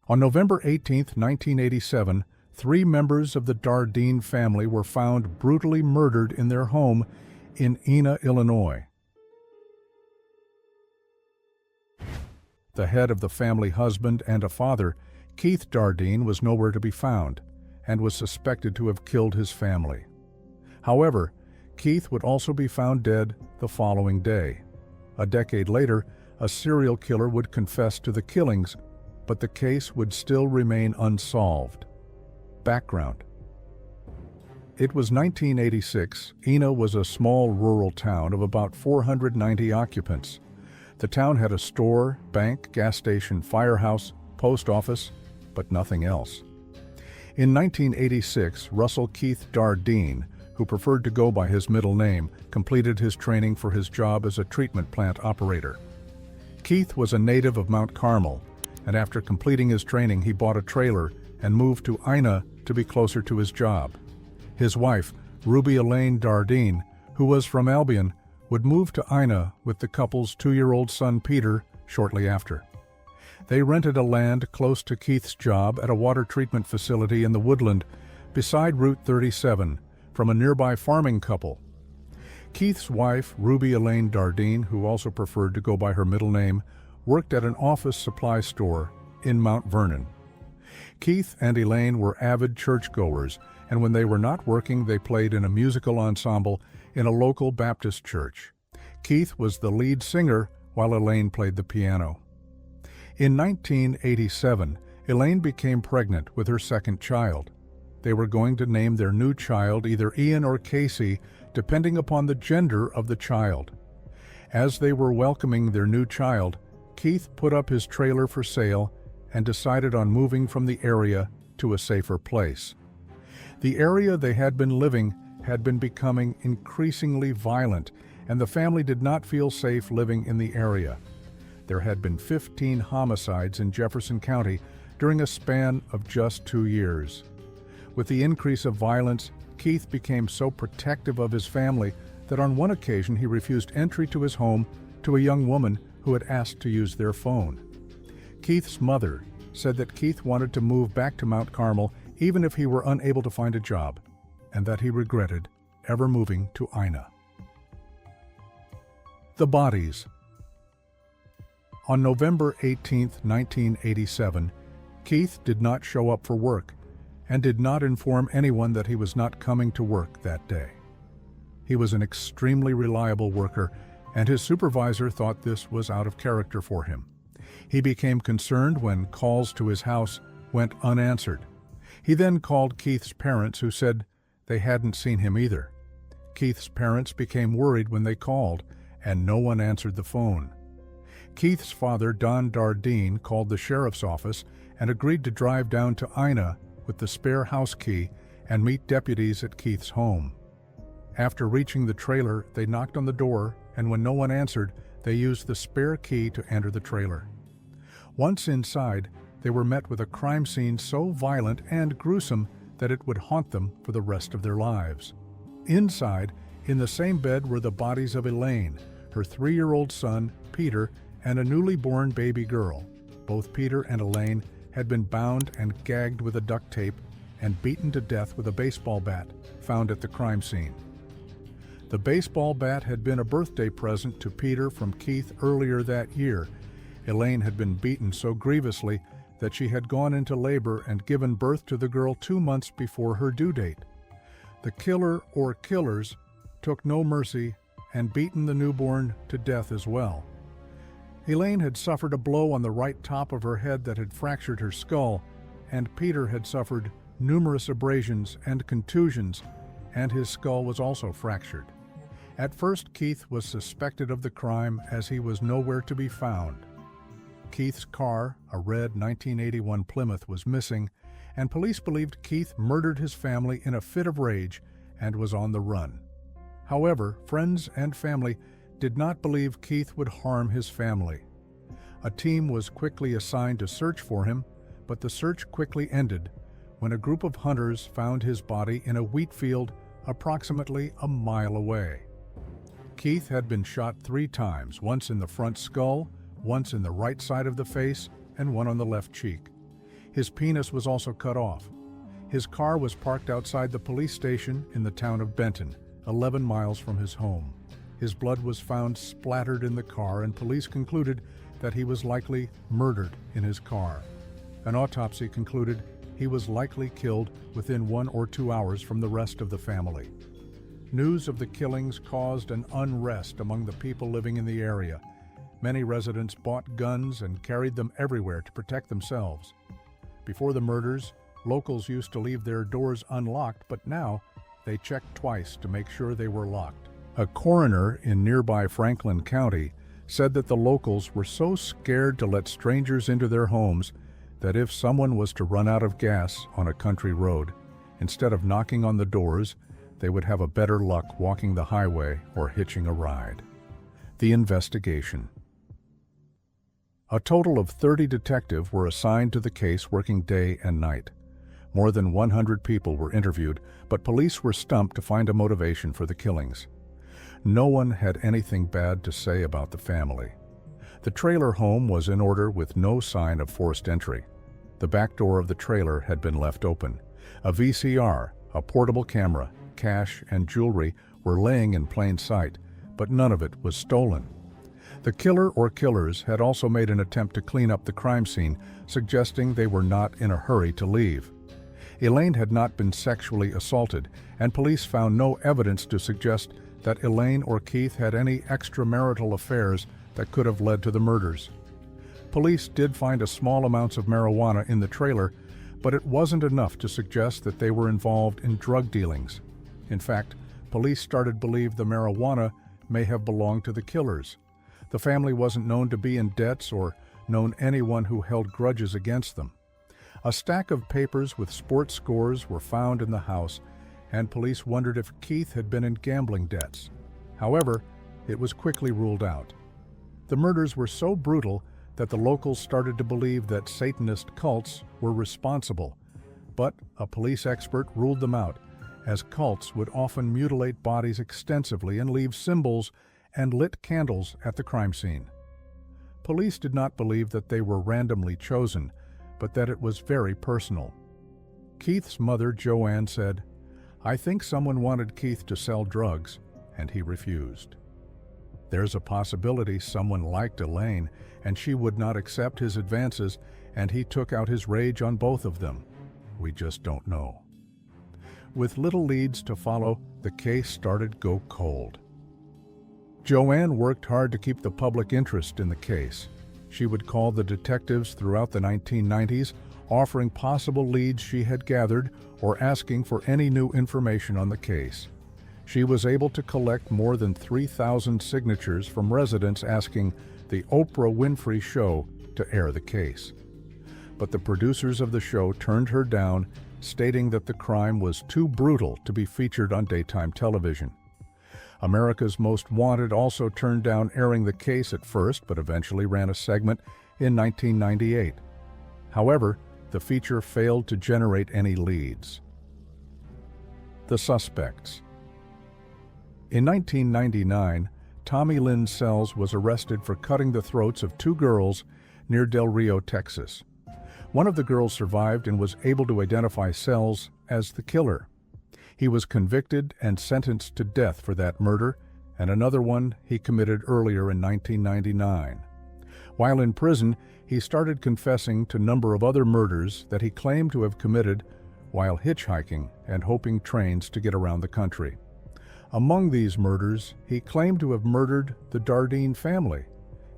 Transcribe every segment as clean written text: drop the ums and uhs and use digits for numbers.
On November 18, 1987, 3 members of the Dardeen family were found brutally murdered in their home in Ena, Illinois. The head of the family, husband and a father, Keith Dardeen, was nowhere to be found and was suspected to have killed his family. However, Keith would also be found dead the following day. A decade later, a serial killer would confess to the killings, but the case would still remain unsolved. Background: it was 1986. Ena was a small rural town of about 490 occupants. The town had a store, bank, gas station, firehouse, post office, but nothing else. In 1986, Russell Keith Dardeen, who preferred to go by his middle name, completed his training for his job as a treatment plant operator. Keith was a native of Mount Carmel, and after completing his training, he bought a trailer and moved to Ena to be closer to his job. His wife, Elaine Dardeen, who was from Albion, would move to Ena with the couple's 2-year-old son Peter shortly after. They rented a land close to Keith's job at a water treatment facility in the woodland beside Route 37 from a nearby farming couple. Keith's wife, Elaine Dardeen, who also preferred to go by her middle name, worked at an office supply store in Mount Vernon. Keith and Elaine were avid churchgoers, and when they were not working, they played in a musical ensemble in a local Baptist church. Keith was the lead singer while Elaine played the piano. In 1987, Elaine became pregnant with her second child. They were going to name their new child either Ian or Casey, depending upon the gender of the child. As they were welcoming their new child, Keith put up his trailer for sale and decided on moving from the area to a safer place. The area they had been living had been becoming increasingly violent, and the family did not feel safe living in the area. There had been 15 homicides in Jefferson County during a span of just 2 years. With the increase of violence, Keith became so protective of his family that on one occasion he refused entry to his home to a young woman who had asked to use their phone. Keith's mother said that Keith wanted to move back to Mount Carmel even if he were unable to find a job, and that he regretted ever moving to Ena. The bodies. On November 18, 1987, Keith did not show up for work and did not inform anyone that he was not coming to work that day. He was an extremely reliable worker, and his supervisor thought this was out of character for him. He became concerned when calls to his house went unanswered. He then called Keith's parents, who said they hadn't seen him either. Keith's parents became worried when they called, and no one answered the phone. Keith's father, Don Dardeen, called the sheriff's office and agreed to drive down to Ena with the spare house key and meet deputies at Keith's home. After reaching the trailer, they knocked on the door, and when no one answered, they used the spare key to enter the trailer. Once inside, they were met with a crime scene so violent and gruesome that it would haunt them for the rest of their lives. Inside, in the same bed, were the bodies of Elaine, her 3-year-old son, Peter, and a newly born baby girl. Both Peter and Elaine had been bound and gagged with a duct tape and beaten to death with a baseball bat found at the crime scene. The baseball bat had been a birthday present to Peter from Keith earlier that year. Elaine had been beaten so grievously that she had gone into labor and given birth to the girl 2 months before her due date. The killer or killers took no mercy and beaten the newborn to death as well. Elaine had suffered a blow on the right top of her head that had fractured her skull, and Peter had suffered numerous abrasions and contusions, and his skull was also fractured. At first, Keith was suspected of the crime as he was nowhere to be found. Keith's car, a red 1981 Plymouth, was missing, and police believed Keith murdered his family in a fit of rage and was on the run. However, friends and family did not believe Keith would harm his family. A team was quickly assigned to search for him, but the search quickly ended when a group of hunters found his body in a wheat field approximately a mile away. Keith had been shot 3 times, once in the front skull, once in the right side of the face, and one on the left cheek. His penis was also cut off. His car was parked outside the police station in the town of Benton, 11 miles from his home. His blood was found splattered in the car, and police concluded that he was likely murdered in his car. An autopsy concluded he was likely killed within 1 or 2 hours from the rest of the family. News of the killings caused an unrest among the people living in the area. Many residents bought guns and carried them everywhere to protect themselves. Before the murders, locals used to leave their doors unlocked, but now they checked twice to make sure they were locked. A coroner in nearby Franklin County said that the locals were so scared to let strangers into their homes that if someone was to run out of gas on a country road, instead of knocking on the doors, they would have a better luck walking the highway or hitching a ride. The investigation. A total of 30 detectives were assigned to the case, working day and night. More than 100 people were interviewed, but police were stumped to find a motivation for the killings. No one had anything bad to say about the family. The trailer home was in order with no sign of forced entry. The back door of the trailer had been left open. A VCR, a portable camera, cash, and jewelry were laying in plain sight, but none of it was stolen. The killer or killers had also made an attempt to clean up the crime scene, suggesting they were not in a hurry to leave. Elaine had not been sexually assaulted, and police found no evidence to suggest that Elaine or Keith had any extramarital affairs that could have led to the murders. Police did find a small amounts of marijuana in the trailer, but it wasn't enough to suggest that they were involved in drug dealings. In fact, police started to believe the marijuana may have belonged to the killers. The family wasn't known to be in debts or known anyone who held grudges against them. A stack of papers with sports scores were found in the house, and police wondered if Keith had been in gambling debts. However, it was quickly ruled out. The murders were so brutal that the locals started to believe that Satanist cults were responsible, but a police expert ruled them out, as cults would often mutilate bodies extensively and leave symbols and lit candles at the crime scene. Police did not believe that they were randomly chosen, but that it was very personal. Keith's mother, Joanne, said, "I think someone wanted Keith to sell drugs, and he refused. There's a possibility someone liked Elaine, and she would not accept his advances, and he took out his rage on both of them. We just don't know." With little leads to follow, the case started to go cold. Joanne worked hard to keep the public interest in the case. She would call the detectives throughout the 1990s, offering possible leads she had gathered or asking for any new information on the case. She was able to collect more than 3,000 signatures from residents asking the Oprah Winfrey Show to air the case. But the producers of the show turned her down, stating that the crime was too brutal to be featured on daytime television. America's Most Wanted also turned down airing the case at first, but eventually ran a segment in 1998. However, the feature failed to generate any leads. The suspects. In 1999, Tommy Lynn Sells was arrested for cutting the throats of 2 girls near Del Rio, Texas. One of the girls survived and was able to identify Sells as the killer. He was convicted and sentenced to death for that murder, and another one he committed earlier in 1999. While in prison, he started confessing to a number of other murders that he claimed to have committed while hitchhiking and hoping trains to get around the country. Among these murders, he claimed to have murdered the Dardeen family.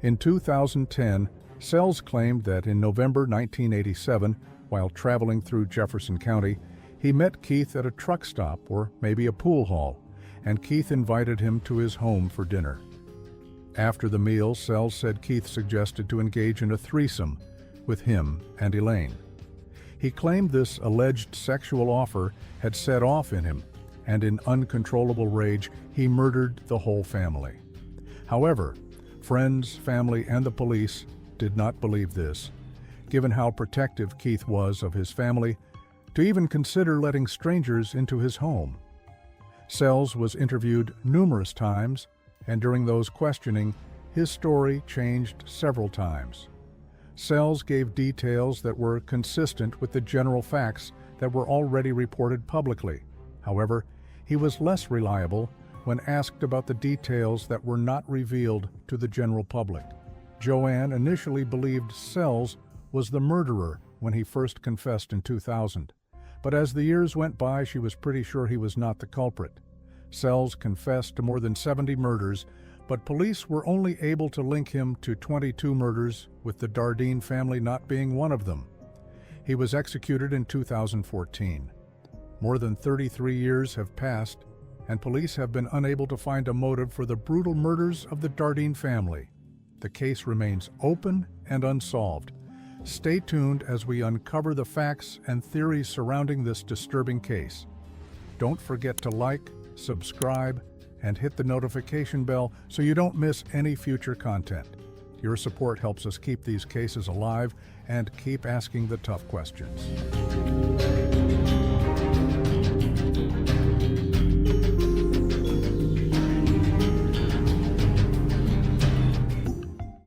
In 2010, Sells claimed that in November 1987, while traveling through Jefferson County, he met Keith at a truck stop or maybe a pool hall, and Keith invited him to his home for dinner. After the meal, Sells said Keith suggested to engage in a threesome with him and Elaine. He claimed this alleged sexual offer had set off in him, and in uncontrollable rage, he murdered the whole family. However, friends, family, and the police did not believe this, given how protective Keith was of his family, to even consider letting strangers into his home. Sells was interviewed numerous times, and during those questioning, his story changed several times. Sells gave details that were consistent with the general facts that were already reported publicly. However, he was less reliable when asked about the details that were not revealed to the general public. Joanne initially believed Sells was the murderer when he first confessed in 2000, but as the years went by, she was pretty sure he was not the culprit. Sells confessed to more than 70 murders, but police were only able to link him to 22 murders, with the Dardeen family not being one of them. He was executed in 2014. More than 33 years have passed, and police have been unable to find a motive for the brutal murders of the Dardeen family. The case remains open and unsolved. Stay tuned as we uncover the facts and theories surrounding this disturbing case. Don't forget to like, subscribe, and hit the notification bell so you don't miss any future content. Your support helps us keep these cases alive and keep asking the tough questions.